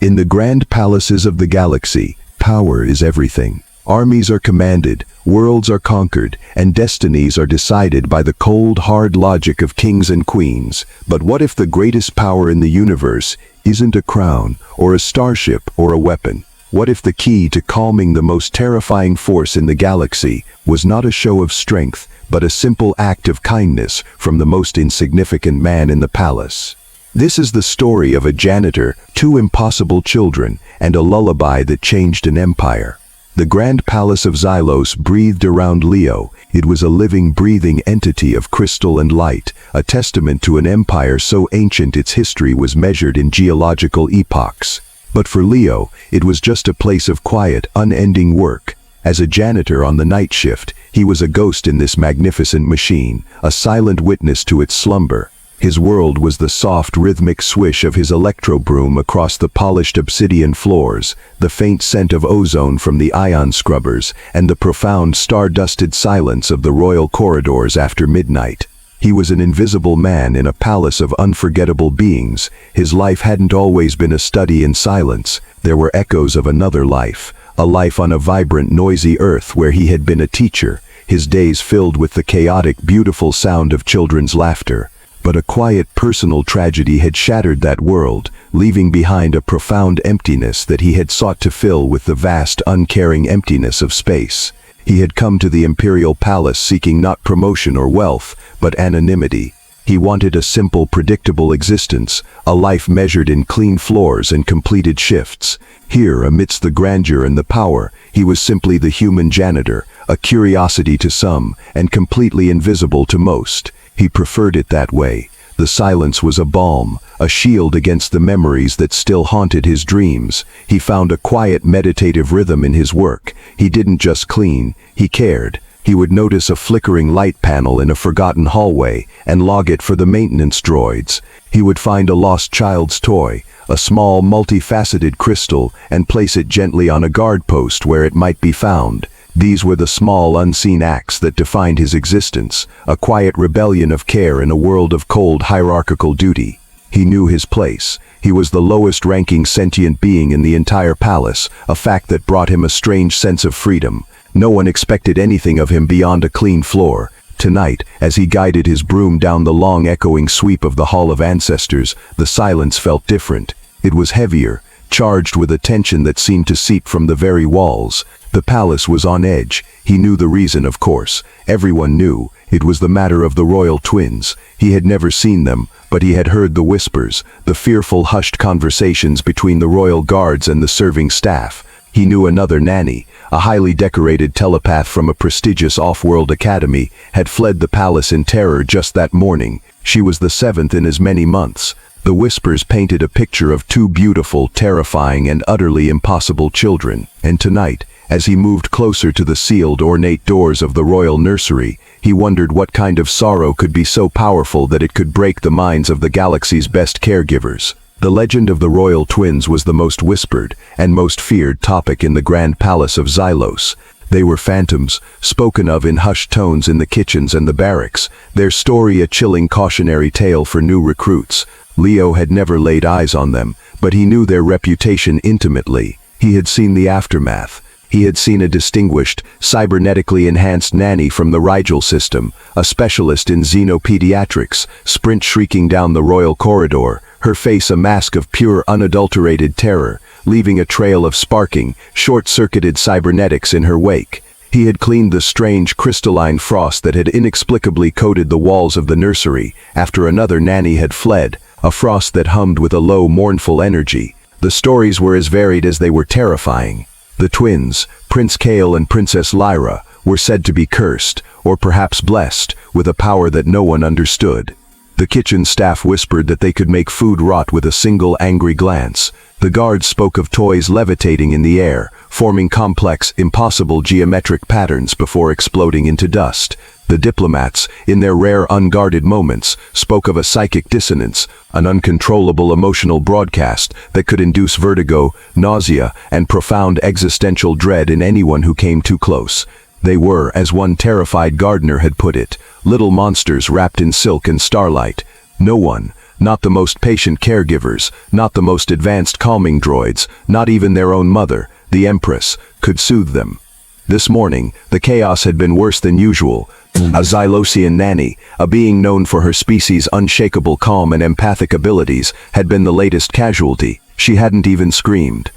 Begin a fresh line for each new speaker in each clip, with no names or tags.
In the grand palaces of the galaxy, power is everything. Armies are commanded, worlds are conquered, and destinies are decided by the cold, hard logic of kings and queens. But what if the greatest power in the universe isn't a crown, or a starship, or a weapon? What if the key to calming the most terrifying force in the galaxy was not a show of strength, but a simple act of kindness from the most insignificant man in the palace? This is the story of a janitor, two impossible children, and a lullaby that changed an empire. The grand palace of Xylos breathed around Leo. It was a living, breathing entity of crystal and light, a testament to an empire so ancient its history was measured in geological epochs. But for Leo, it was just a place of quiet, unending work. As a janitor on the night shift, he was a ghost in this magnificent machine, a silent witness to its slumber. His world was the soft, rhythmic swish of his electro-broom across the polished obsidian floors, the faint scent of ozone from the ion scrubbers, and the profound, star-dusted silence of the royal corridors after midnight. He was an invisible man in a palace of unforgettable beings. His life hadn't always been a study in silence. There were echoes of another life, a life on a vibrant, noisy earth where he had been a teacher, his days filled with the chaotic, beautiful sound of children's laughter. But a quiet, personal tragedy had shattered that world, leaving behind a profound emptiness that he had sought to fill with the vast, uncaring emptiness of space. He had come to the Imperial palace seeking not promotion or wealth, but anonymity. He wanted a simple, predictable existence, a life measured in clean floors and completed shifts. Here, amidst the grandeur and the power, he was simply the human janitor, a curiosity to some, and completely invisible to most. He preferred it that way. The silence was a balm, a shield against the memories that still haunted his dreams. He found a quiet, meditative rhythm in his work. He didn't just clean, he cared. He would notice a flickering light panel in a forgotten hallway and log it for the maintenance droids. He would find a lost child's toy, a small, multifaceted crystal, and place it gently on a guard post where it might be found. These were the small, unseen acts that defined his existence, a quiet rebellion of care in a world of cold, hierarchical duty. He knew his place. He was the lowest-ranking sentient being in the entire palace, a fact that brought him a strange sense of freedom. No one expected anything of him beyond a clean floor. Tonight, as he guided his broom down the long, echoing sweep of the Hall of Ancestors, the silence felt different. It was heavier, charged with a tension that seemed to seep from the very walls. The palace was on edge. He knew the reason, of course. Everyone knew. It was the matter of the royal twins. He had never seen them, but he had heard the whispers, the fearful, hushed conversations between the royal guards and the serving staff. He knew another nanny, a highly decorated telepath from a prestigious off-world academy, had fled the palace in terror just that morning. She was the seventh in as many months. The whispers painted a picture of two beautiful, terrifying, and utterly impossible children. And tonight, as he moved closer to the sealed, ornate doors of the royal nursery, he wondered what kind of sorrow could be so powerful that it could break the minds of the galaxy's best caregivers. The legend of the royal twins was the most whispered and most feared topic in the grand palace of Xylos. They were phantoms, spoken of in hushed tones in the kitchens and the barracks, their story a chilling cautionary tale for new recruits. Leo had never laid eyes on them, but he knew their reputation intimately. He had seen the aftermath. He had seen a distinguished, cybernetically enhanced nanny from the Rigel system, a specialist in xenopediatrics, sprint shrieking down the royal corridor, her face a mask of pure, unadulterated terror, leaving a trail of sparking, short-circuited cybernetics in her wake. He had cleaned the strange, crystalline frost that had inexplicably coated the walls of the nursery after another nanny had fled, a frost that hummed with a low, mournful energy. The stories were as varied as they were terrifying. The twins, Prince Kale and Princess Lyra, were said to be cursed, or perhaps blessed, with a power that no one understood. The kitchen staff whispered that they could make food rot with a single angry glance. The guards spoke of toys levitating in the air, forming complex, impossible geometric patterns before exploding into dust. The diplomats, in their rare unguarded moments, spoke of a psychic dissonance, an uncontrollable emotional broadcast that could induce vertigo, nausea, and profound existential dread in anyone who came too close. They were, as one terrified gardener had put it, little monsters wrapped in silk and starlight. No one, Not the most patient caregivers, not the most advanced calming droids, not even their own mother, the Empress, could soothe them. This morning, the chaos had been worse than usual. A Xylosian nanny, a being known for her species' unshakable calm and empathic abilities, had been the latest casualty. She hadn't even screamed.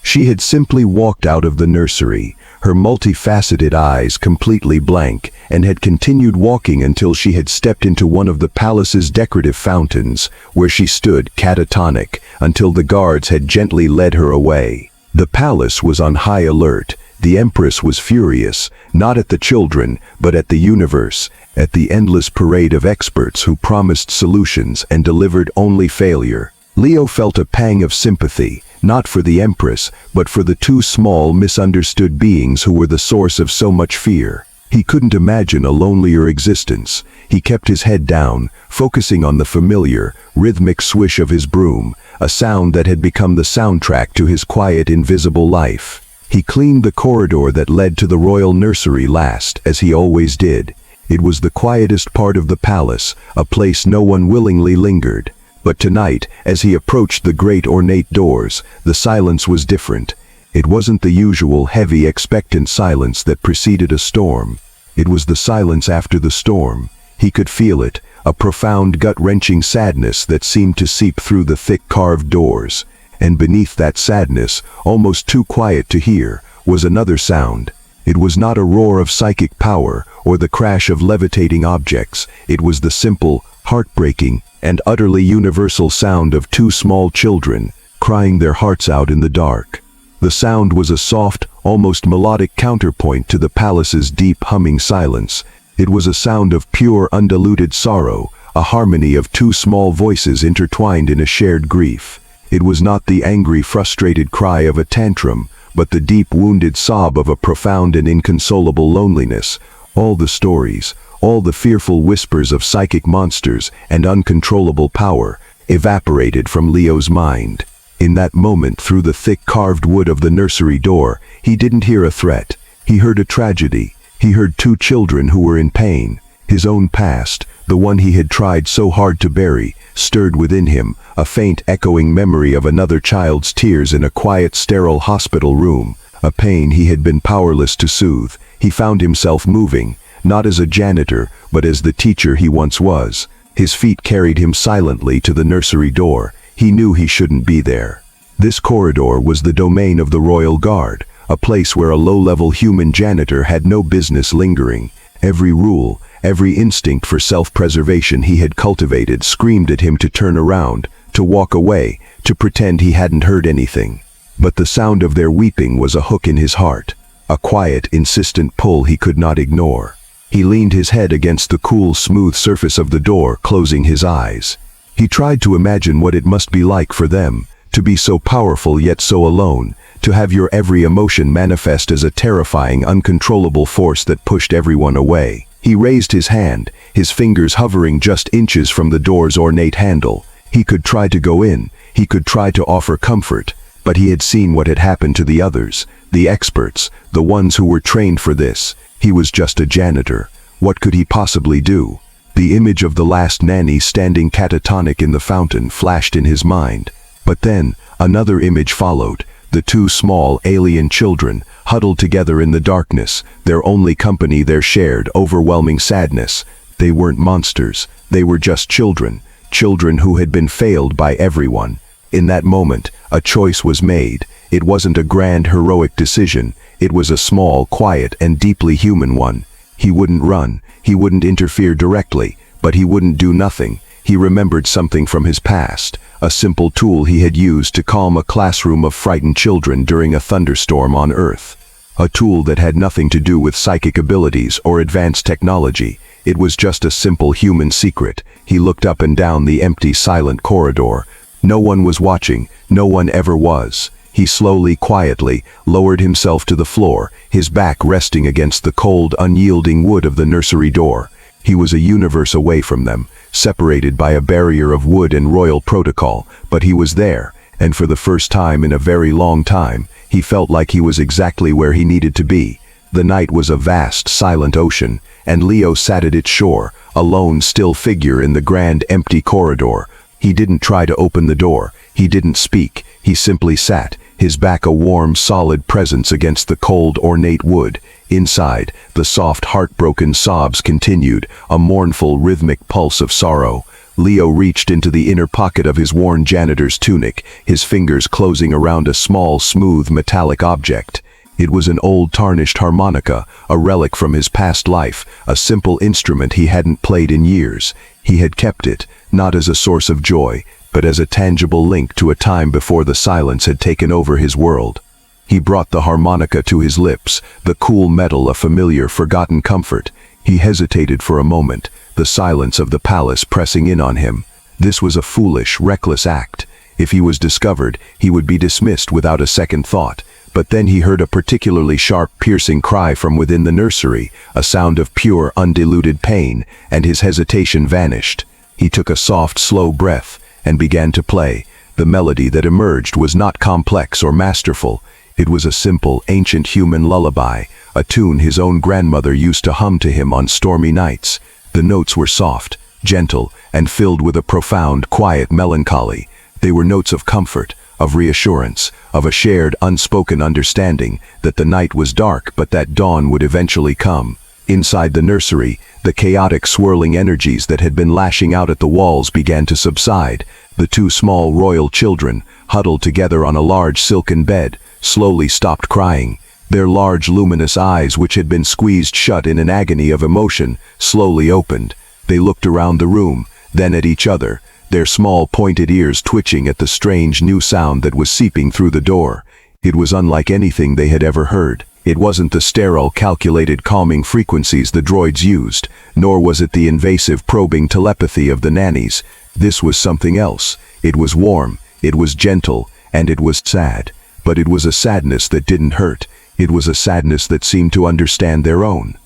She had simply walked out of the nursery, her multifaceted eyes completely blank, and had continued walking until she had stepped into one of the palace's decorative fountains, where she stood catatonic until the guards had gently led her away. The palace was on high alert. The Empress was furious, not at the children, but at the universe, at the endless parade of experts who promised solutions and delivered only failure. Leo felt a pang of sympathy, not for the Empress, but for the two small, misunderstood beings who were the source of so much fear. He couldn't imagine a lonelier existence. He kept his head down, focusing on the familiar, rhythmic swish of his broom, a sound that had become the soundtrack to his quiet, invisible life. He cleaned the corridor that led to the royal nursery last, as he always did. It was the quietest part of the palace, a place no one willingly lingered. But tonight, as he approached the great ornate doors, the silence was different. It wasn't the usual heavy, expectant silence that preceded a storm. It was the silence after the storm. He could feel it, a profound, gut-wrenching sadness that seemed to seep through the thick carved doors. And beneath that sadness, almost too quiet to hear, was another sound. It was not a roar of psychic power or the crash of levitating objects. It was the simple, heartbreaking, and utterly universal sound of two small children, crying their hearts out in the dark. The sound was a soft, almost melodic counterpoint to the palace's deep, humming silence. It was a sound of pure, undiluted sorrow, a harmony of two small voices intertwined in a shared grief. It was not the angry, frustrated cry of a tantrum, but the deep, wounded sob of a profound and inconsolable loneliness. All the stories, all the fearful whispers of psychic monsters and uncontrollable power, evaporated from Leo's mind. In that moment, through the thick carved wood of the nursery door, he didn't hear a threat. He heard a tragedy. He heard two children who were in pain. His own past, the one he had tried so hard to bury, stirred within him, a faint echoing memory of another child's tears in a quiet, sterile hospital room, a pain he had been powerless to soothe. He found himself moving, not as a janitor, but as the teacher he once was. His feet carried him silently to the nursery door. He knew he shouldn't be there. This corridor was the domain of the Royal Guard, a place where a low-level human janitor had no business lingering. Every rule, every instinct for self-preservation he had cultivated screamed at him to turn around, to walk away, to pretend he hadn't heard anything. But the sound of their weeping was a hook in his heart, a quiet, insistent pull he could not ignore. He leaned his head against the cool, smooth surface of the door, closing his eyes. He tried to imagine what it must be like for them, to be so powerful yet so alone, to have your every emotion manifest as a terrifying, uncontrollable force that pushed everyone away. He raised his hand, his fingers hovering just inches from the door's ornate handle. He could try to go in, he could try to offer comfort, but he had seen what had happened to the others, the experts, the ones who were trained for this. He was just a janitor. What could he possibly do? The image of the last nanny standing catatonic in the fountain flashed in his mind. But then, another image followed. The two small, alien children, huddled together in the darkness, their only company their shared, overwhelming sadness. They weren't monsters. They were just children. Children who had been failed by everyone. In that moment, a choice was made. It wasn't a grand, heroic decision. It was a small, quiet, and deeply human one. He wouldn't run. He wouldn't interfere directly, but he wouldn't do nothing. He remembered something from his past, a simple tool he had used to calm a classroom of frightened children during a thunderstorm on Earth. A tool that had nothing to do with psychic abilities or advanced technology. It was just a simple human secret. He looked up and down the empty, silent corridor. No one was watching. No one ever was. He slowly, quietly, lowered himself to the floor, his back resting against the cold, unyielding wood of the nursery door. He was a universe away from them, separated by a barrier of wood and royal protocol, but he was there, and for the first time in a very long time, he felt like he was exactly where he needed to be. The night was a vast, silent ocean, and Leo sat at its shore, a lone, still figure in the grand, empty corridor. He didn't try to open the door. He didn't speak. He simply sat, his back a warm, solid presence against the cold, ornate wood. Inside, the soft, heartbroken sobs continued, a mournful, rhythmic pulse of sorrow. Leo reached into the inner pocket of his worn janitor's tunic, his fingers closing around a small, smooth, metallic object. It was an old tarnished harmonica, a relic from his past life, a simple instrument he hadn't played in years. He had kept it, not as a source of joy, but as a tangible link to a time before the silence had taken over his world. He brought the harmonica to his lips, the cool metal a familiar, forgotten comfort. He hesitated for a moment, the silence of the palace pressing in on him. This was a foolish, reckless act. If he was discovered, he would be dismissed without a second thought. But then he heard a particularly sharp, piercing cry from within the nursery, a sound of pure, undiluted pain, and his hesitation vanished. He took a soft, slow breath and began to play. The melody that emerged was not complex or masterful. It was a simple, ancient human lullaby, a tune his own grandmother used to hum to him on stormy nights. The notes were soft, gentle, and filled with a profound, quiet melancholy. They were notes of comfort, of reassurance, of a shared, unspoken understanding that the night was dark but that dawn would eventually come. Inside the nursery, the chaotic, swirling energies that had been lashing out at the walls began to subside. The two small royal children, huddled together on a large silken bed, slowly stopped crying. Their large, luminous eyes, which had been squeezed shut in an agony of emotion, slowly opened. They looked around the room, then at each other, their small, pointed ears twitching at the strange new sound that was seeping through the door. It was unlike anything they had ever heard. It wasn't the sterile, calculated calming frequencies the droids used, nor was it the invasive, probing telepathy of the nannies. This was something else. It was warm, it was gentle, and it was sad. But it was a sadness that didn't hurt. It was a sadness that seemed to understand their own.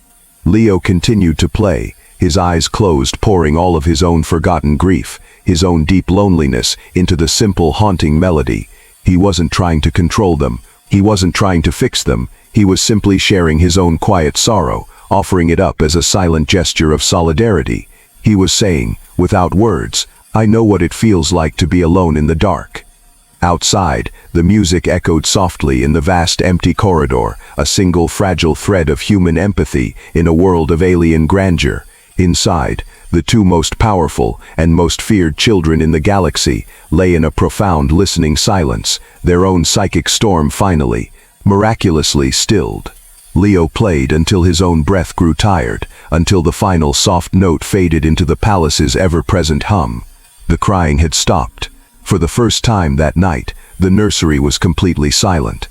Leo continued to play, his eyes closed, pouring all of his own forgotten grief, his own deep loneliness, into the simple, haunting melody. He wasn't trying to control them. He wasn't trying to fix them. He was simply sharing his own quiet sorrow, offering it up as a silent gesture of solidarity. He was saying, without words, "I know what it feels like to be alone in the dark." Outside, the music echoed softly in the vast empty corridor, a single fragile thread of human empathy in a world of alien grandeur. Inside, the two most powerful and most feared children in the galaxy lay in a profound listening silence, their own psychic storm finally, miraculously stilled. Leo played until his own breath grew tired, until the final soft note faded into the palace's ever-present hum. The crying had stopped. For the first time that night, the nursery was completely silent.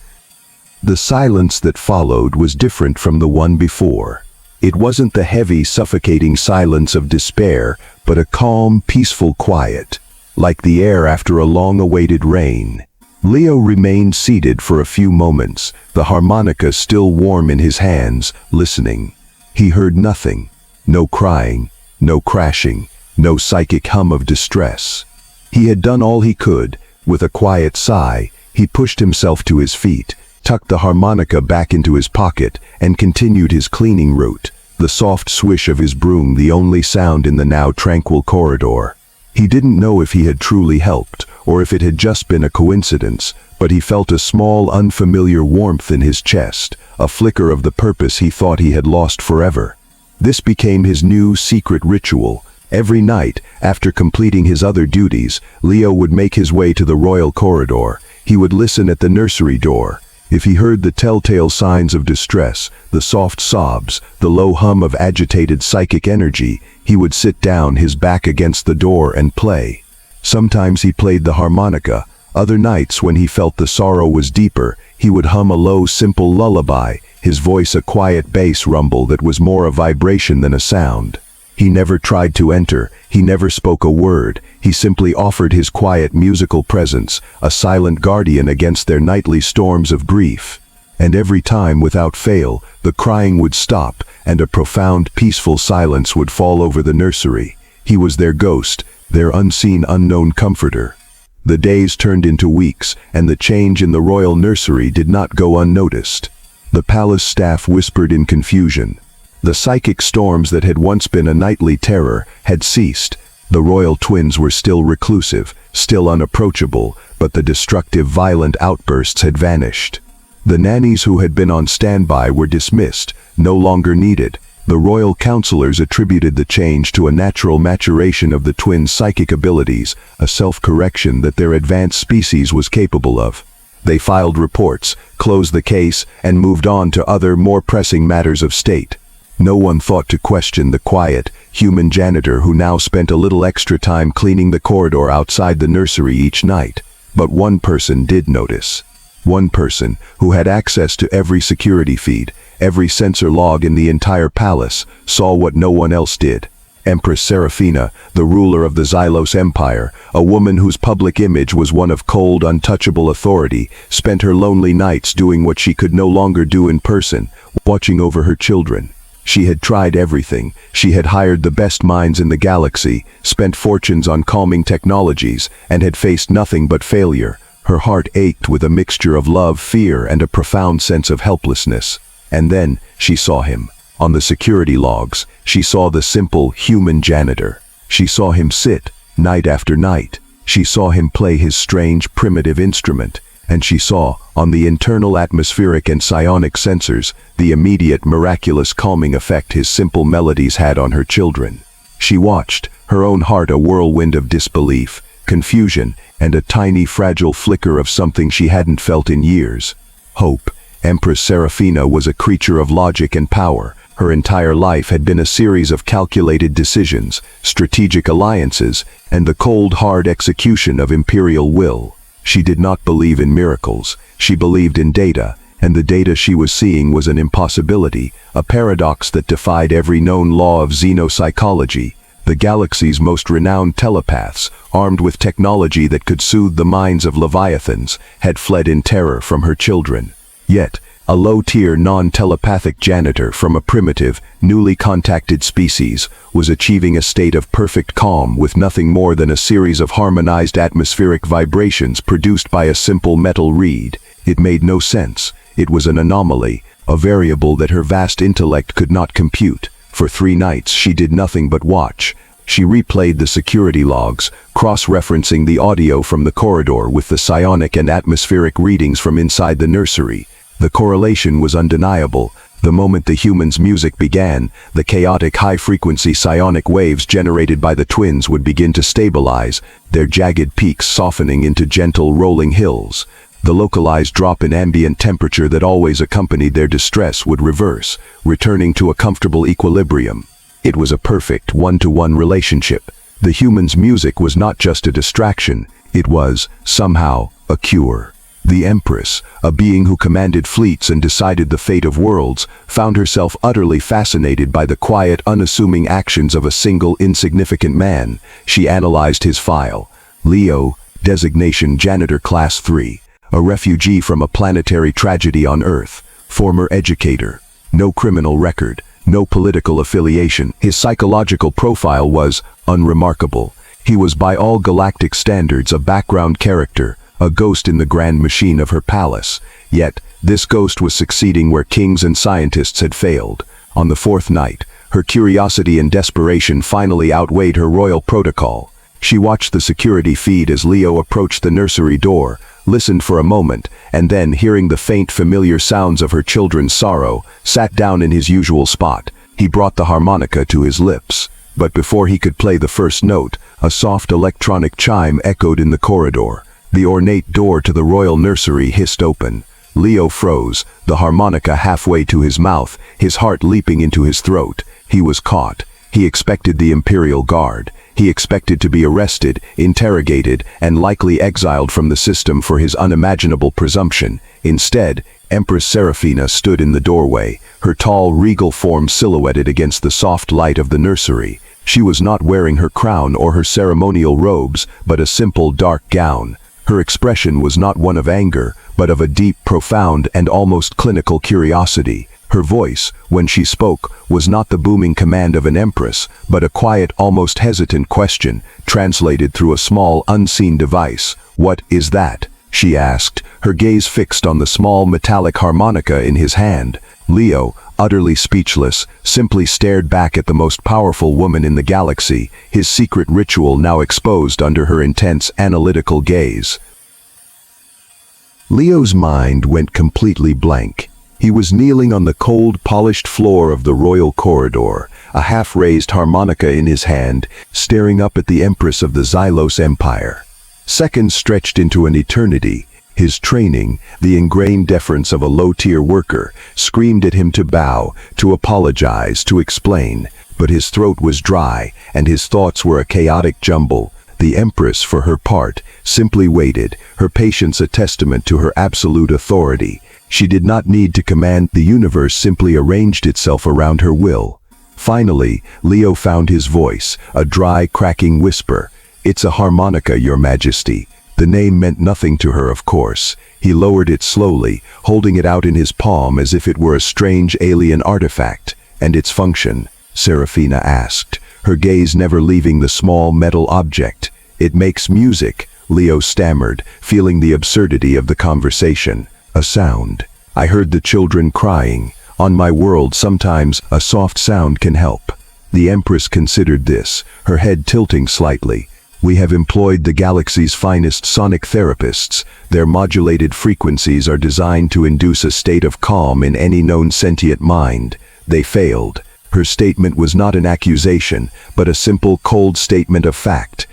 The silence that followed was different from the one before. It wasn't the heavy, suffocating silence of despair, but a calm, peaceful quiet, like the air after a long-awaited rain. Leo remained seated for a few moments, the harmonica still warm in his hands, listening. He heard nothing. No crying, no crashing, no psychic hum of distress. He had done all he could. With a quiet sigh, he pushed himself to his feet, tucked the harmonica back into his pocket, and continued his cleaning route, the soft swish of his broom the only sound in the now tranquil corridor. He didn't know if he had truly helped, or if it had just been a coincidence, but he felt a small, unfamiliar warmth in his chest, a flicker of the purpose he thought he had lost forever. This became his new, secret ritual. Every night, after completing his other duties, Leo would make his way to the royal corridor. He would listen at the nursery door. If he heard the telltale signs of distress, the soft sobs, the low hum of agitated psychic energy, he would sit down, his back against the door, and play. Sometimes he played the harmonica. Other nights, when he felt the sorrow was deeper, he would hum a low, simple lullaby, his voice a quiet bass rumble that was more a vibration than a sound. He never tried to enter, he never spoke a word, he simply offered his quiet musical presence, a silent guardian against their nightly storms of grief. And every time, without fail, the crying would stop, and a profound, peaceful silence would fall over the nursery. He was their ghost, their unseen, unknown comforter. The days turned into weeks, and the change in the royal nursery did not go unnoticed. The palace staff whispered in confusion. The psychic storms that had once been a nightly terror had ceased. The royal twins were still reclusive, still unapproachable, but the destructive, violent outbursts had vanished. The nannies who had been on standby were dismissed, no longer needed. The royal counselors attributed the change to a natural maturation of the twins' psychic abilities, a self-correction that their advanced species was capable of. They filed reports, closed the case, and moved on to other, more pressing matters of state. No one thought to question the quiet, human janitor who now spent a little extra time cleaning the corridor outside the nursery each night. But one person did notice. One person, who had access to every security feed, every sensor log in the entire palace, saw what no one else did. Empress Seraphina, the ruler of the Xylos Empire, a woman whose public image was one of cold, untouchable authority, spent her lonely nights doing what she could no longer do in person, watching over her children. She had tried everything. She had hired the best minds in the galaxy, spent fortunes on calming technologies, and had faced nothing but failure. Her heart ached with a mixture of love, fear, and a profound sense of helplessness. And then, she saw him. On the security logs, she saw the simple, human janitor. She saw him sit, night after night. She saw him play his strange, primitive instrument. And she saw, on the internal atmospheric and psionic sensors, the immediate, miraculous calming effect his simple melodies had on her children. She watched, her own heart a whirlwind of disbelief, confusion, and a tiny, fragile flicker of something she hadn't felt in years. Hope. Empress Seraphina was a creature of logic and power. Her entire life had been a series of calculated decisions, strategic alliances, and the cold, hard execution of imperial will. She did not believe in miracles. She believed in data, and the data she was seeing was an impossibility, a paradox that defied every known law of xenopsychology. The galaxy's most renowned telepaths, armed with technology that could soothe the minds of leviathans, had fled in terror from her children. Yet, a low-tier non-telepathic janitor from a primitive, newly contacted species was achieving a state of perfect calm with nothing more than a series of harmonized atmospheric vibrations produced by a simple metal reed. It made no sense. It was an anomaly, a variable that her vast intellect could not compute. For 3 nights she did nothing but watch. She replayed the security logs, cross-referencing the audio from the corridor with the psionic and atmospheric readings from inside the nursery. The correlation was undeniable. The moment the humans' music began, the chaotic high-frequency psionic waves generated by the twins would begin to stabilize, their jagged peaks softening into gentle rolling hills. The localized drop in ambient temperature that always accompanied their distress would reverse, returning to a comfortable equilibrium. It was a perfect one-to-one relationship. The humans' music was not just a distraction, it was, somehow, a cure. The Empress, a being who commanded fleets and decided the fate of worlds, found herself utterly fascinated by the quiet, unassuming actions of a single, insignificant man. She analyzed his file. Leo, designation Janitor Class 3, a refugee from a planetary tragedy on Earth, former educator, no criminal record, no political affiliation. His psychological profile was unremarkable. He was by all galactic standards a background character, a ghost in the grand machine of her palace. Yet, this ghost was succeeding where kings and scientists had failed. On the 4th night, her curiosity and desperation finally outweighed her royal protocol. She watched the security feed as Leo approached the nursery door, listened for a moment, and then, hearing the faint, familiar sounds of her children's sorrow, sat down in his usual spot. He brought the harmonica to his lips. But before he could play the first note, a soft electronic chime echoed in the corridor. The ornate door to the royal nursery hissed open. Leo froze, the harmonica halfway to his mouth, his heart leaping into his throat. He was caught. He expected the Imperial Guard. He expected to be arrested, interrogated, and likely exiled from the system for his unimaginable presumption. Instead, Empress Seraphina stood in the doorway, her tall, regal form silhouetted against the soft light of the nursery. She was not wearing her crown or her ceremonial robes, but a simple, dark gown. Her expression was not one of anger, but of a deep, profound, and almost clinical curiosity. Her voice, when she spoke, was not the booming command of an empress, but a quiet, almost hesitant question, translated through a small, unseen device. "What is that?" she asked, her gaze fixed on the small metallic harmonica in his hand. Leo, utterly speechless, simply stared back at the most powerful woman in the galaxy, his secret ritual now exposed under her intense, analytical gaze. Leo's mind went completely blank. He was kneeling on the cold, polished floor of the royal corridor, a half-raised harmonica in his hand, staring up at the Empress of the Xylos Empire. Seconds stretched into an eternity. His training, the ingrained deference of a low-tier worker, screamed at him to bow, to apologize, to explain, but his throat was dry, and his thoughts were a chaotic jumble. The Empress, for her part, simply waited, her patience a testament to her absolute authority. She did not need to command, the universe simply arranged itself around her will. Finally, Leo found his voice, a dry, cracking whisper. "It's a harmonica, Your Majesty." The name meant nothing to her, of course. He lowered it slowly, holding it out in his palm as if it were a strange alien artifact. "And its function?" Serafina asked, her gaze never leaving the small metal object. "It makes music," Leo stammered, feeling the absurdity of the conversation. "A sound. I heard the children crying. On my world sometimes a soft sound can help." The Empress considered this, her head tilting slightly. "We have employed the galaxy's finest sonic therapists. Their modulated frequencies are designed to induce a state of calm in any known sentient mind. They failed." Her statement was not an accusation, but a simple, cold statement of fact.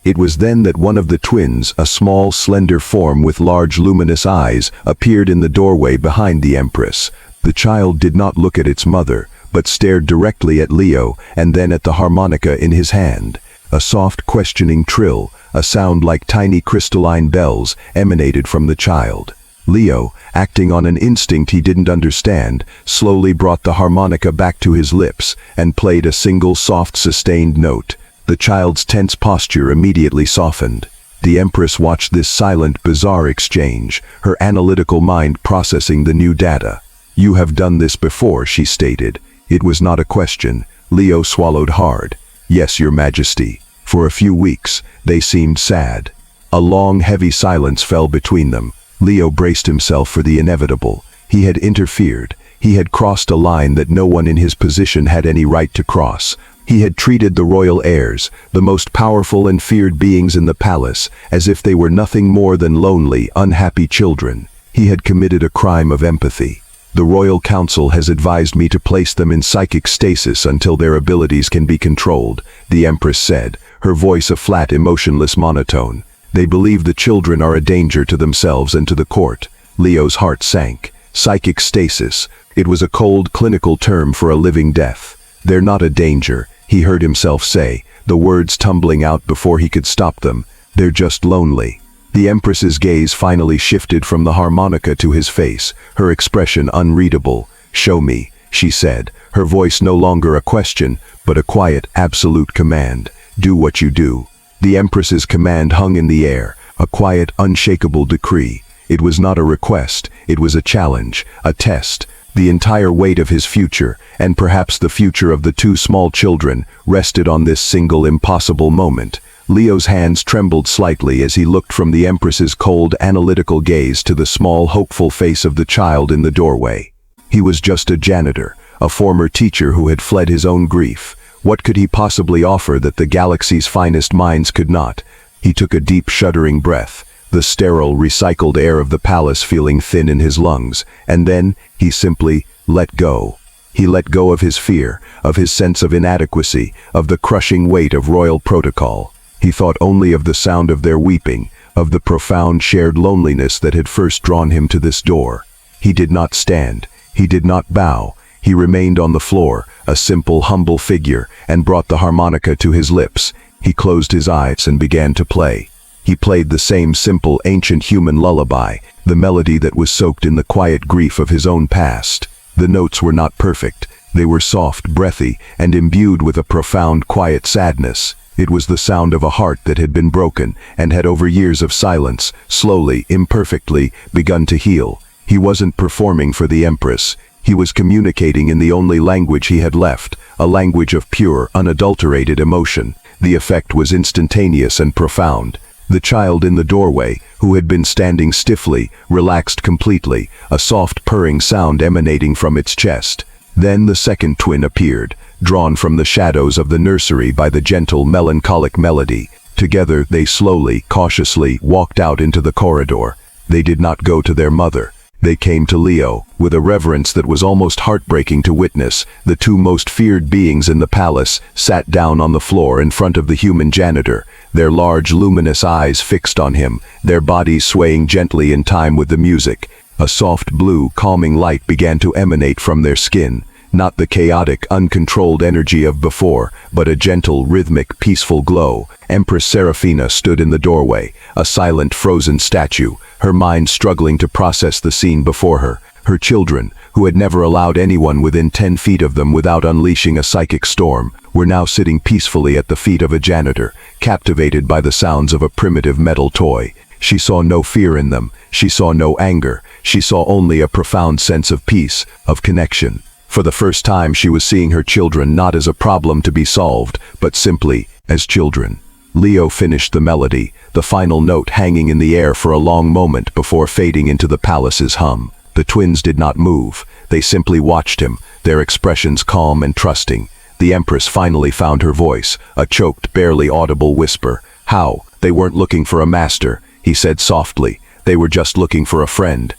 It was then that one of the twins, a small, slender form with large luminous eyes, appeared in the doorway behind the Empress. The child did not look at its mother, but stared directly at Leo and then at the harmonica in his hand. A soft, questioning trill, a sound like tiny crystalline bells, emanated from the child. Leo, acting on an instinct he didn't understand, slowly brought the harmonica back to his lips and played a single soft, sustained note. The child's tense posture immediately softened. The Empress watched this silent, bizarre exchange, her analytical mind processing the new data. "You have done this before," she stated. It was not a question. Leo swallowed hard. "Yes, Your Majesty." For a few weeks, they seemed sad. A long, heavy silence fell between them. Leo braced himself for the inevitable. He had interfered. He had crossed a line that no one in his position had any right to cross. He had treated the royal heirs, the most powerful and feared beings in the palace, as if they were nothing more than lonely, unhappy children. He had committed a crime of empathy. "The Royal Council has advised me to place them in psychic stasis until their abilities can be controlled," the Empress said, her voice a flat, emotionless monotone. "They believe the children are a danger to themselves and to the court." Leo's heart sank. Psychic stasis. It was a cold, clinical term for a living death. "They're not a danger," he heard himself say, the words tumbling out before he could stop them. "They're just lonely." The Empress's gaze finally shifted from the harmonica to his face, her expression unreadable. "Show me," she said, her voice no longer a question, but a quiet, absolute command. "Do what you do." The Empress's command hung in the air, a quiet, unshakable decree. It was not a request, it was a challenge, a test. The entire weight of his future, and perhaps the future of the two small children, rested on this single impossible moment. Leo's hands trembled slightly as he looked from the Empress's cold, analytical gaze to the small, hopeful face of the child in the doorway. He was just a janitor, a former teacher who had fled his own grief. What could he possibly offer that the galaxy's finest minds could not? He took a deep, shuddering breath, the sterile, recycled air of the palace feeling thin in his lungs, and then he simply let go. He let go of his fear, of his sense of inadequacy, of the crushing weight of royal protocol. He thought only of the sound of their weeping, of the profound shared loneliness that had first drawn him to this door. He did not stand. He did not bow. He remained on the floor, a simple, humble figure, and brought the harmonica to his lips. He closed his eyes and began to play. He played the same simple, ancient human lullaby, the melody that was soaked in the quiet grief of his own past. The notes were not perfect. They were soft, breathy, and imbued with a profound, quiet sadness. It was the sound of a heart that had been broken, and had over years of silence, slowly, imperfectly, begun to heal. He wasn't performing for the Empress. He was communicating in the only language he had left, a language of pure, unadulterated emotion. The effect was instantaneous and profound. The child in the doorway, who had been standing stiffly, relaxed completely, a soft purring sound emanating from its chest. Then the second twin appeared, drawn from the shadows of the nursery by the gentle, melancholic melody. Together they slowly, cautiously walked out into the corridor. They did not go to their mother. They came to Leo, with a reverence that was almost heartbreaking to witness. The two most feared beings in the palace sat down on the floor in front of the human janitor, their large luminous eyes fixed on him, their bodies swaying gently in time with the music. A soft blue, calming light began to emanate from their skin, not the chaotic, uncontrolled energy of before, but a gentle, rhythmic, peaceful glow. Empress Seraphina stood in the doorway, a silent, frozen statue, her mind struggling to process the scene before her. Her children, who had never allowed anyone within 10 feet of them without unleashing a psychic storm, were now sitting peacefully at the feet of a janitor, captivated by the sounds of a primitive metal toy. She saw no fear in them, she saw no anger, she saw only a profound sense of peace, of connection. For the first time she was seeing her children not as a problem to be solved, but simply as children. Leo finished the melody, the final note hanging in the air for a long moment before fading into the palace's hum. The twins did not move, they simply watched him, their expressions calm and trusting. The Empress finally found her voice, a choked, barely audible whisper. "How? They weren't looking for a master," he said softly. "They were just looking for a friend."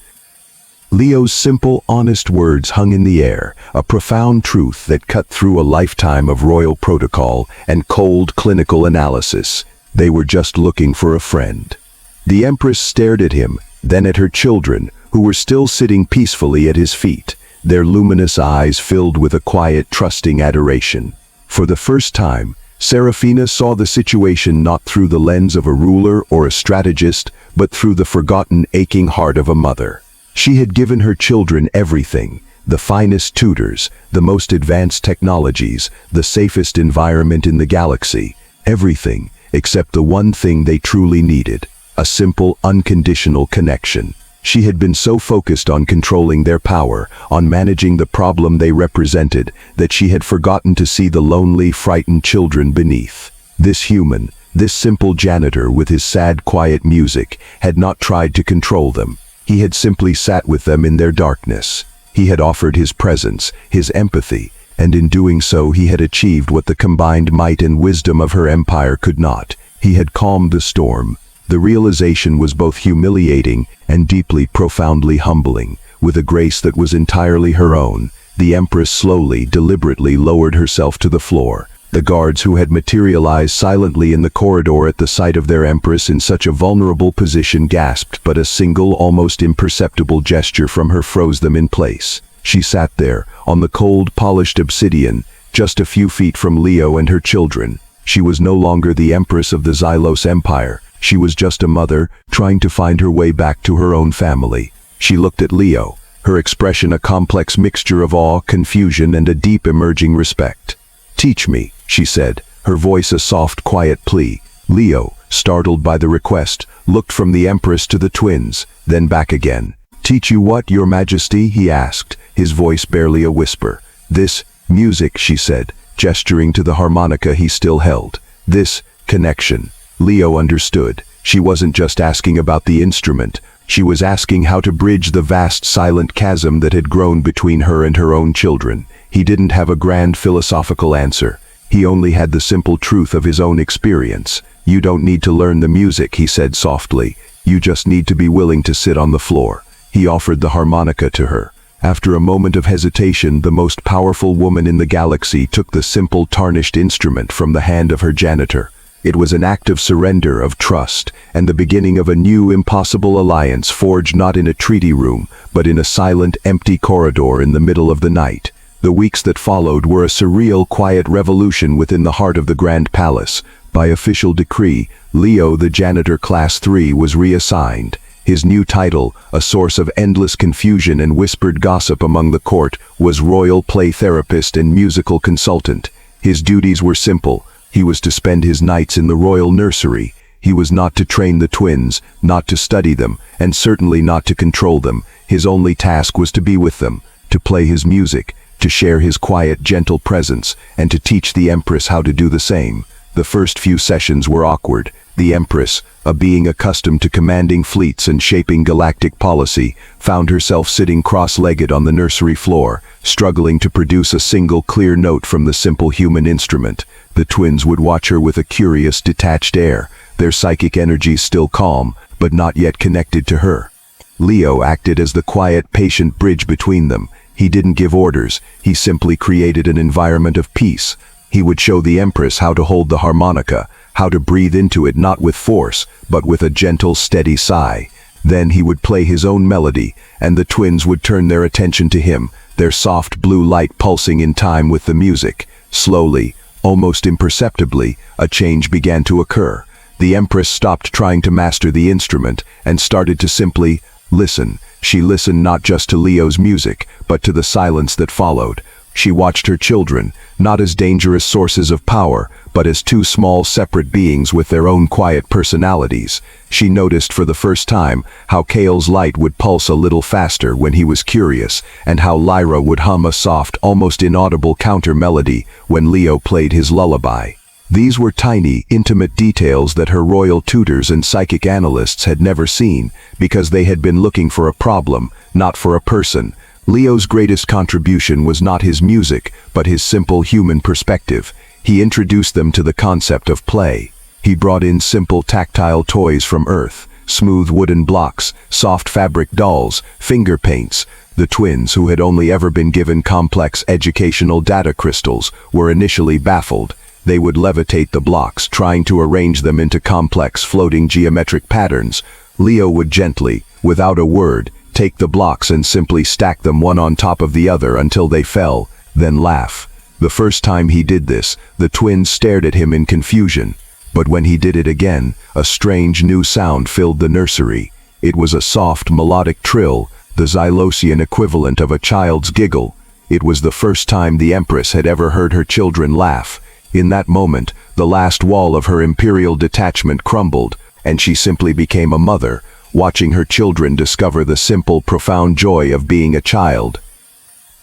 Leo's simple, honest words hung in the air, a profound truth that cut through a lifetime of royal protocol and cold clinical analysis. They were just looking for a friend. The Empress stared at him, then at her children, who were still sitting peacefully at his feet, their luminous eyes filled with a quiet, trusting adoration. For the first time, Seraphina saw the situation not through the lens of a ruler or a strategist, but through the forgotten, aching heart of a mother. She had given her children everything, the finest tutors, the most advanced technologies, the safest environment in the galaxy, everything except the one thing they truly needed, a simple, unconditional connection. She had been so focused on controlling their power, on managing the problem they represented, that she had forgotten to see the lonely, frightened children beneath. This human, this simple janitor with his sad, quiet music, had not tried to control them. He had simply sat with them in their darkness. He had offered his presence, his empathy, and in doing so he had achieved what the combined might and wisdom of her empire could not. He had calmed the storm. The realization was both humiliating and deeply, profoundly humbling. With a grace that was entirely her own, the Empress slowly, deliberately lowered herself to the floor. The guards who had materialized silently in the corridor at the sight of their Empress in such a vulnerable position gasped, but a single, almost imperceptible gesture from her froze them in place. She sat there, on the cold, polished obsidian, just a few feet from Leo and her children. She was no longer the Empress of the Xylos Empire. She was just a mother, trying to find her way back to her own family. She looked at Leo, her expression a complex mixture of awe, confusion, and a deep emerging respect. "Teach me," she said, her voice a soft, quiet plea. Leo, startled by the request, looked from the Empress to the twins, then back again. "Teach you what, Your Majesty?" he asked, his voice barely a whisper. "This music," she said, gesturing to the harmonica he still held. "This connection." Leo understood. She wasn't just asking about the instrument. She was asking how to bridge the vast, silent chasm that had grown between her and her own children. He didn't have a grand philosophical answer. He only had the simple truth of his own experience. "You don't need to learn the music," he said softly. "You just need to be willing to sit on the floor." He offered the harmonica to her. After a moment of hesitation, the most powerful woman in the galaxy took the simple, tarnished instrument from the hand of her janitor. It was an act of surrender, of trust, and the beginning of a new, impossible alliance forged not in a treaty room, but in a silent, empty corridor in the middle of the night. The weeks that followed were a surreal, quiet revolution within the heart of the Grand Palace. By official decree, Leo, the janitor Class 3, was reassigned. His new title, a source of endless confusion and whispered gossip among the court, was Royal Play Therapist and Musical Consultant. His duties were simple. He was to spend his nights in the royal nursery. He was not to train the twins, not to study them, and certainly not to control them. His only task was to be with them, to play his music, to share his quiet, gentle presence, and to teach the Empress how to do the same. The first few sessions were awkward. The Empress, a being accustomed to commanding fleets and shaping galactic policy, found herself sitting cross-legged on the nursery floor, struggling to produce a single clear note from the simple human instrument. The twins would watch her with a curious, detached air, their psychic energies still calm, but not yet connected to her. Leo acted as the quiet, patient bridge between them. He didn't give orders, he simply created an environment of peace. He would show the Empress how to hold the harmonica, how to breathe into it not with force, but with a gentle, steady sigh. Then he would play his own melody, and the twins would turn their attention to him, their soft blue light pulsing in time with the music. Slowly, almost imperceptibly, a change began to occur. The Empress stopped trying to master the instrument and started to simply listen. She listened not just to Leo's music, but to the silence that followed. She watched her children, not as dangerous sources of power, but as two small separate beings with their own quiet personalities. She noticed for the first time how Kale's light would pulse a little faster when he was curious, and how Lyra would hum a soft, almost inaudible counter-melody when Leo played his lullaby. These were tiny, intimate details that her royal tutors and psychic analysts had never seen, because they had been looking for a problem, not for a person. Leo's greatest contribution was not his music, but his simple human perspective. He introduced them to the concept of play. He brought in simple tactile toys from Earth, smooth wooden blocks, soft fabric dolls, finger paints. The twins, who had only ever been given complex educational data crystals, were initially baffled. They would levitate the blocks, trying to arrange them into complex floating geometric patterns. Leo would gently, without a word, take the blocks and simply stack them one on top of the other until they fell, then laugh. The first time he did this, the twins stared at him in confusion. But when he did it again, a strange new sound filled the nursery. It was a soft, melodic trill, the Xylosian equivalent of a child's giggle. It was the first time the Empress had ever heard her children laugh. In that moment, the last wall of her Imperial detachment crumbled, and she simply became a mother, watching her children discover the simple, profound joy of being a child.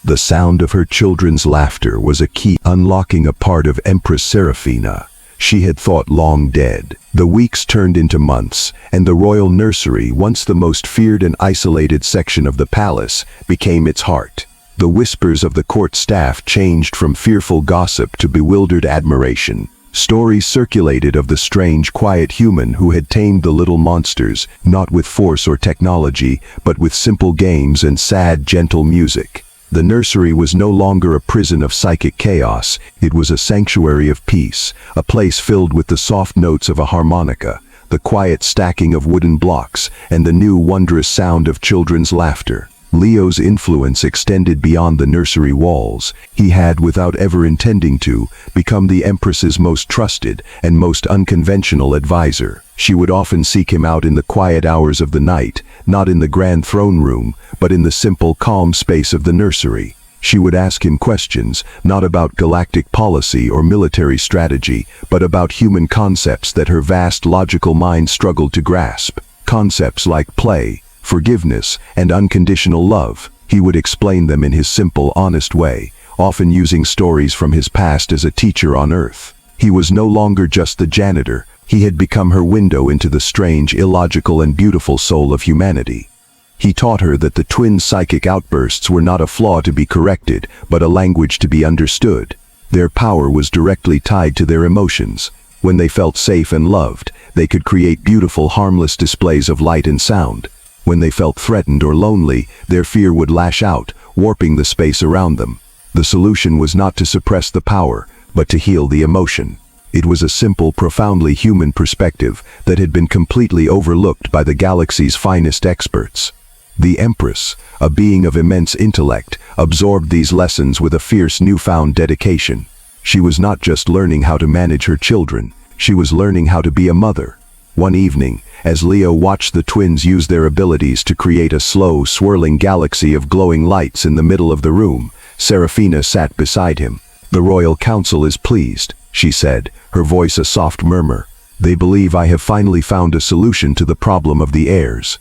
The sound of her children's laughter was a key unlocking a part of Empress Seraphina she had thought long dead. The weeks turned into months, and the royal nursery, once the most feared and isolated section of the palace, became its heart. The whispers of the court staff changed from fearful gossip to bewildered admiration. Stories circulated of the strange, quiet human who had tamed the little monsters, not with force or technology, but with simple games and sad, gentle music. The nursery was no longer a prison of psychic chaos. It was a sanctuary of peace, a place filled with the soft notes of a harmonica, the quiet stacking of wooden blocks, and the new wondrous sound of children's laughter. Leo's influence extended beyond the nursery walls. He had, without ever intending to, become the Empress's most trusted and most unconventional advisor. She would often seek him out in the quiet hours of the night, not in the grand throne room, but in the simple, calm space of the nursery. She would ask him questions, not about galactic policy or military strategy, but about human concepts that her vast logical mind struggled to grasp. Concepts like play, forgiveness, and unconditional love. He would explain them in his simple, honest way, often using stories from his past as a teacher on Earth. He was no longer just the janitor. He had become her window into the strange, illogical, and beautiful soul of humanity. He taught her that the twin psychic outbursts were not a flaw to be corrected, but a language to be understood. Their power was directly tied to their emotions. When they felt safe and loved, they could create beautiful, harmless displays of light and sound. When they felt threatened or lonely, their fear would lash out, warping the space around them. The solution was not to suppress the power, but to heal the emotion. It was a simple, profoundly human perspective that had been completely overlooked by the galaxy's finest experts. The Empress, a being of immense intellect, absorbed these lessons with a fierce newfound dedication. She was not just learning how to manage her children, she was learning how to be a mother. One evening, as Leo watched the twins use their abilities to create a slow, swirling galaxy of glowing lights in the middle of the room, Seraphina sat beside him. "The Royal Council is pleased," she said, her voice a soft murmur. "They believe I have finally found a solution to the problem of the heirs."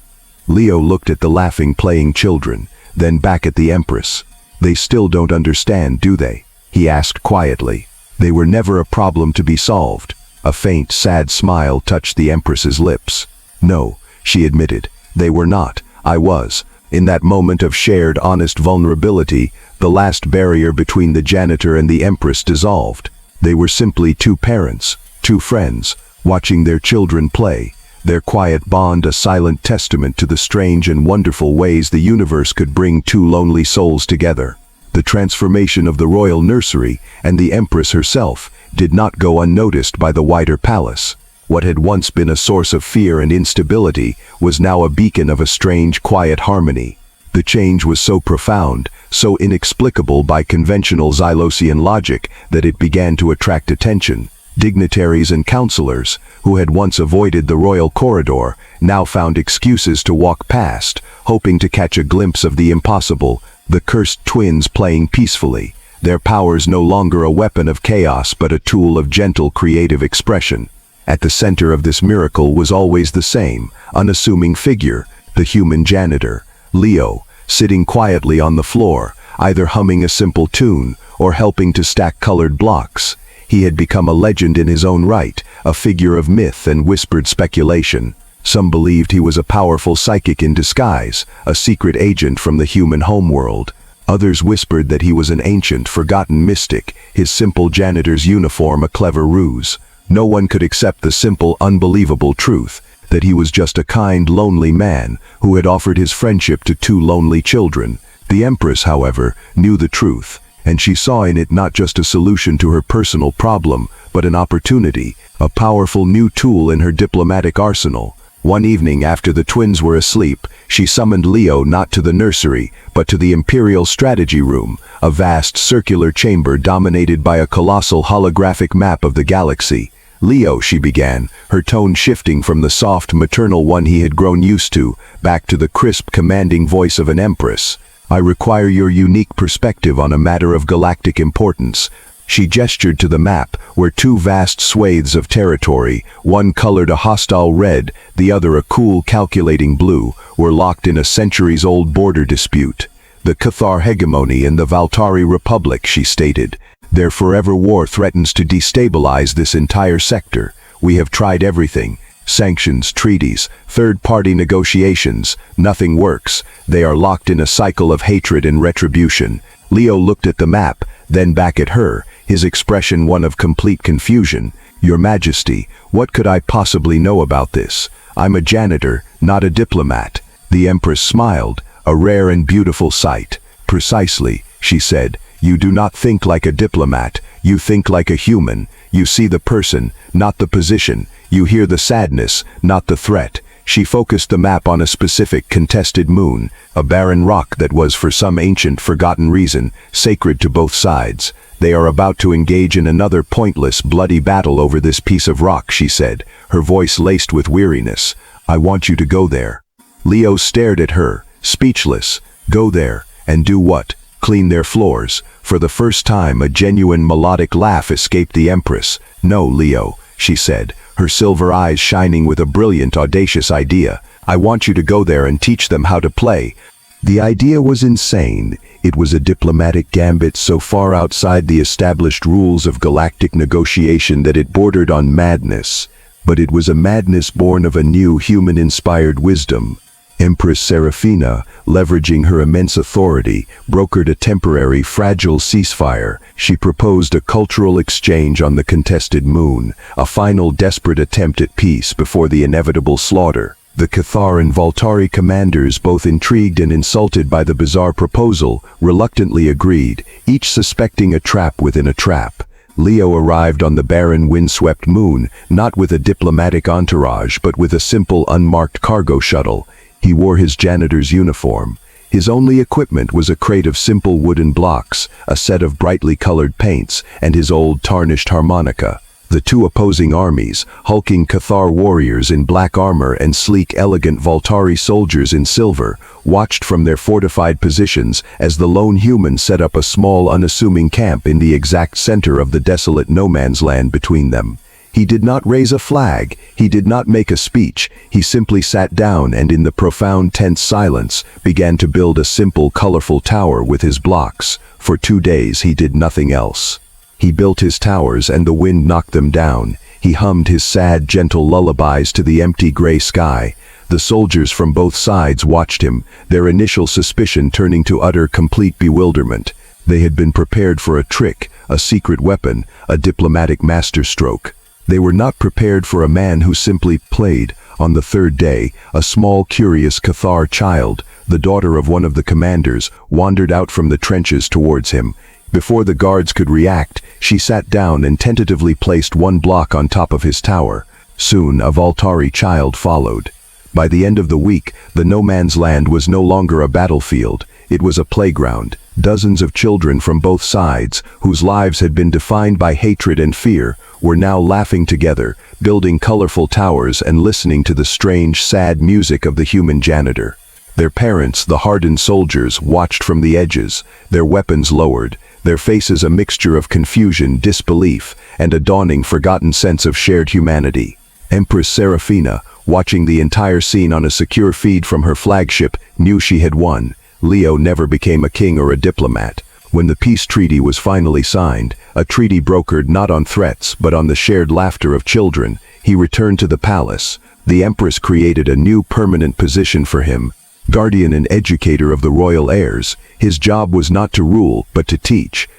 Leo looked at the laughing, playing children, then back at the Empress. "They still don't understand, do they?" he asked quietly. "They were never a problem to be solved. A faint, sad smile touched the Empress's lips. "No," she admitted, "they were not. I was." In that moment of shared, honest vulnerability, the last barrier between the janitor and the Empress dissolved. They were simply two parents, two friends, watching their children play, their quiet bond a silent testament to the strange and wonderful ways the universe could bring two lonely souls together. The transformation of the royal nursery and the Empress herself did not go unnoticed by the wider palace. What had once been a source of fear and instability was now a beacon of a strange, quiet harmony. The change was so profound, so inexplicable by conventional Xylosian logic, that it began to attract attention. Dignitaries and counselors, who had once avoided the royal corridor, now found excuses to walk past, hoping to catch a glimpse of the impossible, the cursed twins playing peacefully, their powers no longer a weapon of chaos but a tool of gentle creative expression. At the center of this miracle was always the same, unassuming figure, the human janitor, Leo, sitting quietly on the floor, either humming a simple tune or helping to stack colored blocks. He had become a legend in his own right, a figure of myth and whispered speculation. Some believed he was a powerful psychic in disguise, a secret agent from the human homeworld. Others whispered that he was an ancient, forgotten mystic, his simple janitor's uniform a clever ruse. No one could accept the simple, unbelievable truth that he was just a kind, lonely man who had offered his friendship to two lonely children. The Empress, however, knew the truth, and she saw in it not just a solution to her personal problem, but an opportunity, a powerful new tool in her diplomatic arsenal. One evening after the twins were asleep, she summoned Leo not to the nursery, but to the Imperial strategy room, a vast circular chamber dominated by a colossal holographic map of the galaxy. "Leo," she began, her tone shifting from the soft, maternal one he had grown used to, back to the crisp, commanding voice of an empress. "I require your unique perspective on a matter of galactic importance." She gestured to the map, where two vast swathes of territory, one colored a hostile red, the other a cool, calculating blue, were locked in a centuries-old border dispute. "The Cathar hegemony and the Valtari Republic," she stated. "Their forever war threatens to destabilize this entire sector. We have tried everything. Sanctions, treaties, third-party negotiations. Nothing works. They are locked in a cycle of hatred and retribution." Leo looked at the map, then back at her, his expression one of complete confusion. "Your Majesty, what could I possibly know about this? I'm a janitor, not a diplomat." The Empress smiled, a rare and beautiful sight. "Precisely," she said. "You do not think like a diplomat. You think like a human. You see the person, not the position. You hear the sadness, not the threat." She focused the map on a specific contested moon, a barren rock that was, for some ancient, forgotten reason, sacred to both sides. "They are about to engage in another pointless, bloody battle over this piece of rock," she said, her voice laced with weariness. "I want you to go there." Leo stared at her, speechless. "Go there, and do what? Clean their floors?" For the first time, a genuine melodic laugh escaped the Empress. "No, Leo," she said, her silver eyes shining with a brilliant, audacious idea. "I want you to go there and teach them how to play." The idea was insane. It was a diplomatic gambit so far outside the established rules of galactic negotiation that it bordered on madness. But it was a madness born of a new human-inspired wisdom. Empress Seraphina, leveraging her immense authority, brokered a temporary, fragile ceasefire. She proposed a cultural exchange on the contested moon, a final desperate attempt at peace before the inevitable slaughter. The Cathar and Valtari commanders, both intrigued and insulted by the bizarre proposal, reluctantly agreed, each suspecting a trap within a trap. Leo arrived on the barren, windswept moon, not with a diplomatic entourage, but with a simple, unmarked cargo shuttle. He wore his janitor's uniform. His only equipment was a crate of simple wooden blocks, a set of brightly colored paints, and his old tarnished harmonica. The two opposing armies, hulking Cathar warriors in black armor and sleek, elegant Valtari soldiers in silver, watched from their fortified positions as the lone human set up a small, unassuming camp in the exact center of the desolate no-man's land between them. He did not raise a flag, he did not make a speech, he simply sat down and in the profound, tense silence began to build a simple, colorful tower with his blocks. For 2 days he did nothing else. He built his towers and the wind knocked them down. He hummed his sad, gentle lullabies to the empty gray sky. The soldiers from both sides watched him, their initial suspicion turning to utter, complete bewilderment. They had been prepared for a trick, a secret weapon, a diplomatic masterstroke. They were not prepared for a man who simply played. On the third day, a small, curious Cathar child, the daughter of one of the commanders, wandered out from the trenches towards him. Before the guards could react, she sat down and tentatively placed one block on top of his tower. Soon, a Voltari child followed. By the end of the week, the no man's land was no longer a battlefield. It was a playground. Dozens of children from both sides, whose lives had been defined by hatred and fear, were now laughing together, building colorful towers and listening to the strange, sad music of the human janitor. Their parents, the hardened soldiers, watched from the edges, their weapons lowered, their faces a mixture of confusion, disbelief, and a dawning forgotten sense of shared humanity. Empress Serafina, watching the entire scene on a secure feed from her flagship, knew she had won. Leo never became a king or a diplomat. When the peace treaty was finally signed, a treaty brokered not on threats but on the shared laughter of children, he returned to the palace. The Empress created a new permanent position for him, guardian and educator of the royal heirs. His job was not to rule, but to teach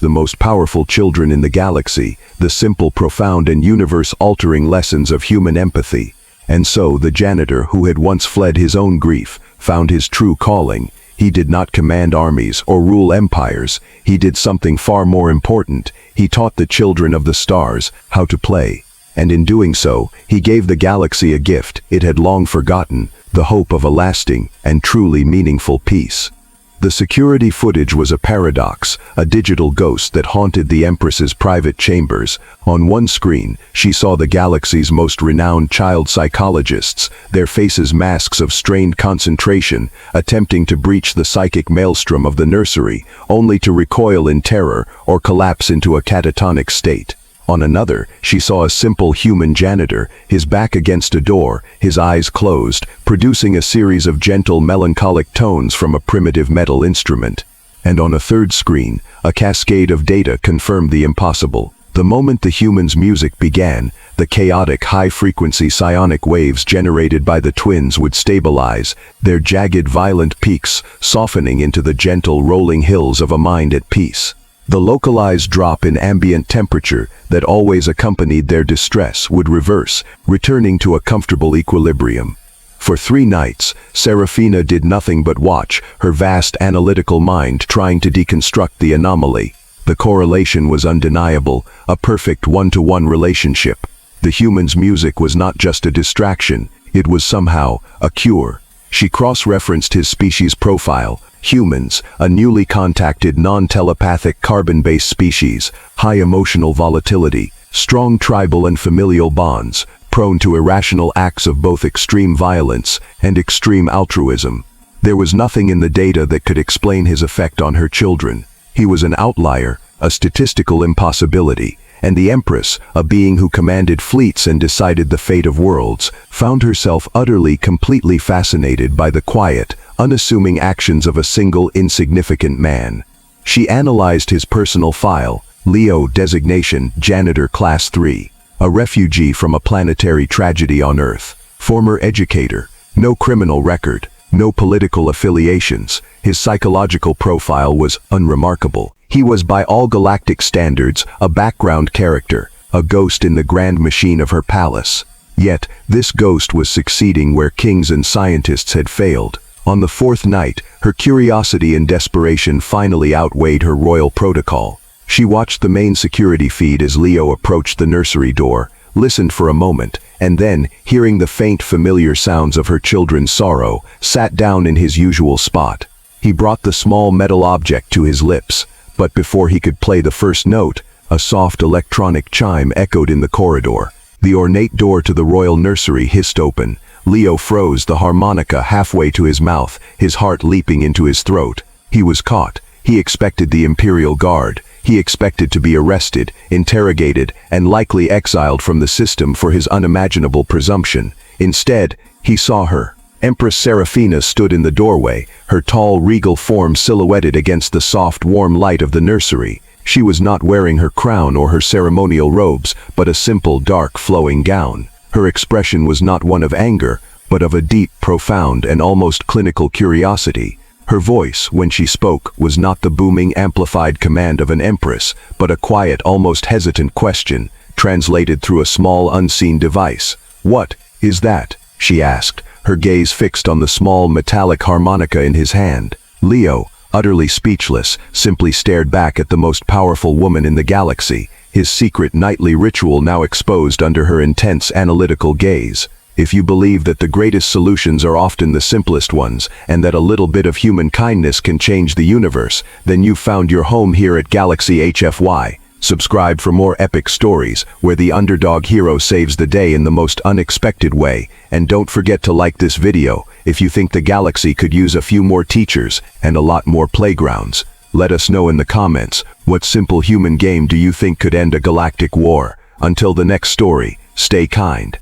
the most powerful children in the galaxy, the simple, profound, and universe-altering lessons of human empathy. And so the janitor, who had once fled his own grief, found his true calling. He did not command armies or rule empires. He did something far more important. He taught the children of the stars how to play. And in doing so, he gave the galaxy a gift it had long forgotten, the hope of a lasting and truly meaningful peace. The security footage was a paradox, a digital ghost that haunted the Empress's private chambers. On one screen, she saw the galaxy's most renowned child psychologists, their faces masks of strained concentration, attempting to breach the psychic maelstrom of the nursery, only to recoil in terror or collapse into a catatonic state. On another, she saw a simple human janitor, his back against a door, his eyes closed, producing a series of gentle, melancholic tones from a primitive metal instrument. And on a third screen, a cascade of data confirmed the impossible. The moment the human's music began, the chaotic, high-frequency psionic waves generated by the twins would stabilize, their jagged, violent peaks softening into the gentle, rolling hills of a mind at peace. The localized drop in ambient temperature that always accompanied their distress would reverse, returning to a comfortable equilibrium. For 3 nights, Serafina did nothing but watch, her vast analytical mind trying to deconstruct the anomaly. The correlation was undeniable, a perfect one-to-one relationship. The human's music was not just a distraction, it was somehow a cure. She cross-referenced his species profile. Humans, a newly contacted non-telepathic carbon-based species, high emotional volatility, strong tribal and familial bonds, prone to irrational acts of both extreme violence and extreme altruism. There was nothing in the data that could explain his effect on her children. He was an outlier, a statistical impossibility, and the Empress, a being who commanded fleets and decided the fate of worlds, found herself utterly, completely fascinated by the quiet, unassuming actions of a single insignificant man. She analyzed his personal file, Leo designation, Janitor Class 3, a refugee from a planetary tragedy on Earth, former educator, no criminal record, no political affiliations. His psychological profile was unremarkable. He was by all galactic standards a background character, a ghost in the grand machine of her palace. Yet, this ghost was succeeding where kings and scientists had failed. On the 4th night, her curiosity and desperation finally outweighed her royal protocol. She watched the main security feed as Leo approached the nursery door, listened for a moment, and then, hearing the faint familiar sounds of her children's sorrow, sat down in his usual spot. He brought the small metal object to his lips, but before he could play the first note, a soft electronic chime echoed in the corridor. The ornate door to the royal nursery hissed open. Leo froze, the harmonica halfway to his mouth, his heart leaping into his throat. He was caught. He expected the Imperial Guard. He expected to be arrested, interrogated, and likely exiled from the system for his unimaginable presumption. Instead, he saw her. Empress Serafina stood in the doorway, her tall, regal form silhouetted against the soft, warm light of the nursery. She was not wearing her crown or her ceremonial robes, but a simple, dark, flowing gown. Her expression was not one of anger, but of a deep, profound, and almost clinical curiosity. Her voice, when she spoke, was not the booming, amplified command of an empress, but a quiet, almost hesitant question, translated through a small, unseen device. "What is that?" she asked, her gaze fixed on the small, metallic harmonica in his hand. Leo, utterly speechless, simply stared back at the most powerful woman in the galaxy, his secret nightly ritual now exposed under her intense analytical gaze. If you believe that the greatest solutions are often the simplest ones, and that a little bit of human kindness can change the universe, then you've found your home here at Galaxy HFY. Subscribe for more epic stories, where the underdog hero saves the day in the most unexpected way, and don't forget to like this video if you think the galaxy could use a few more teachers and a lot more playgrounds. Let us know in the comments, what simple human game do you think could end a galactic war? Until the next story, stay kind.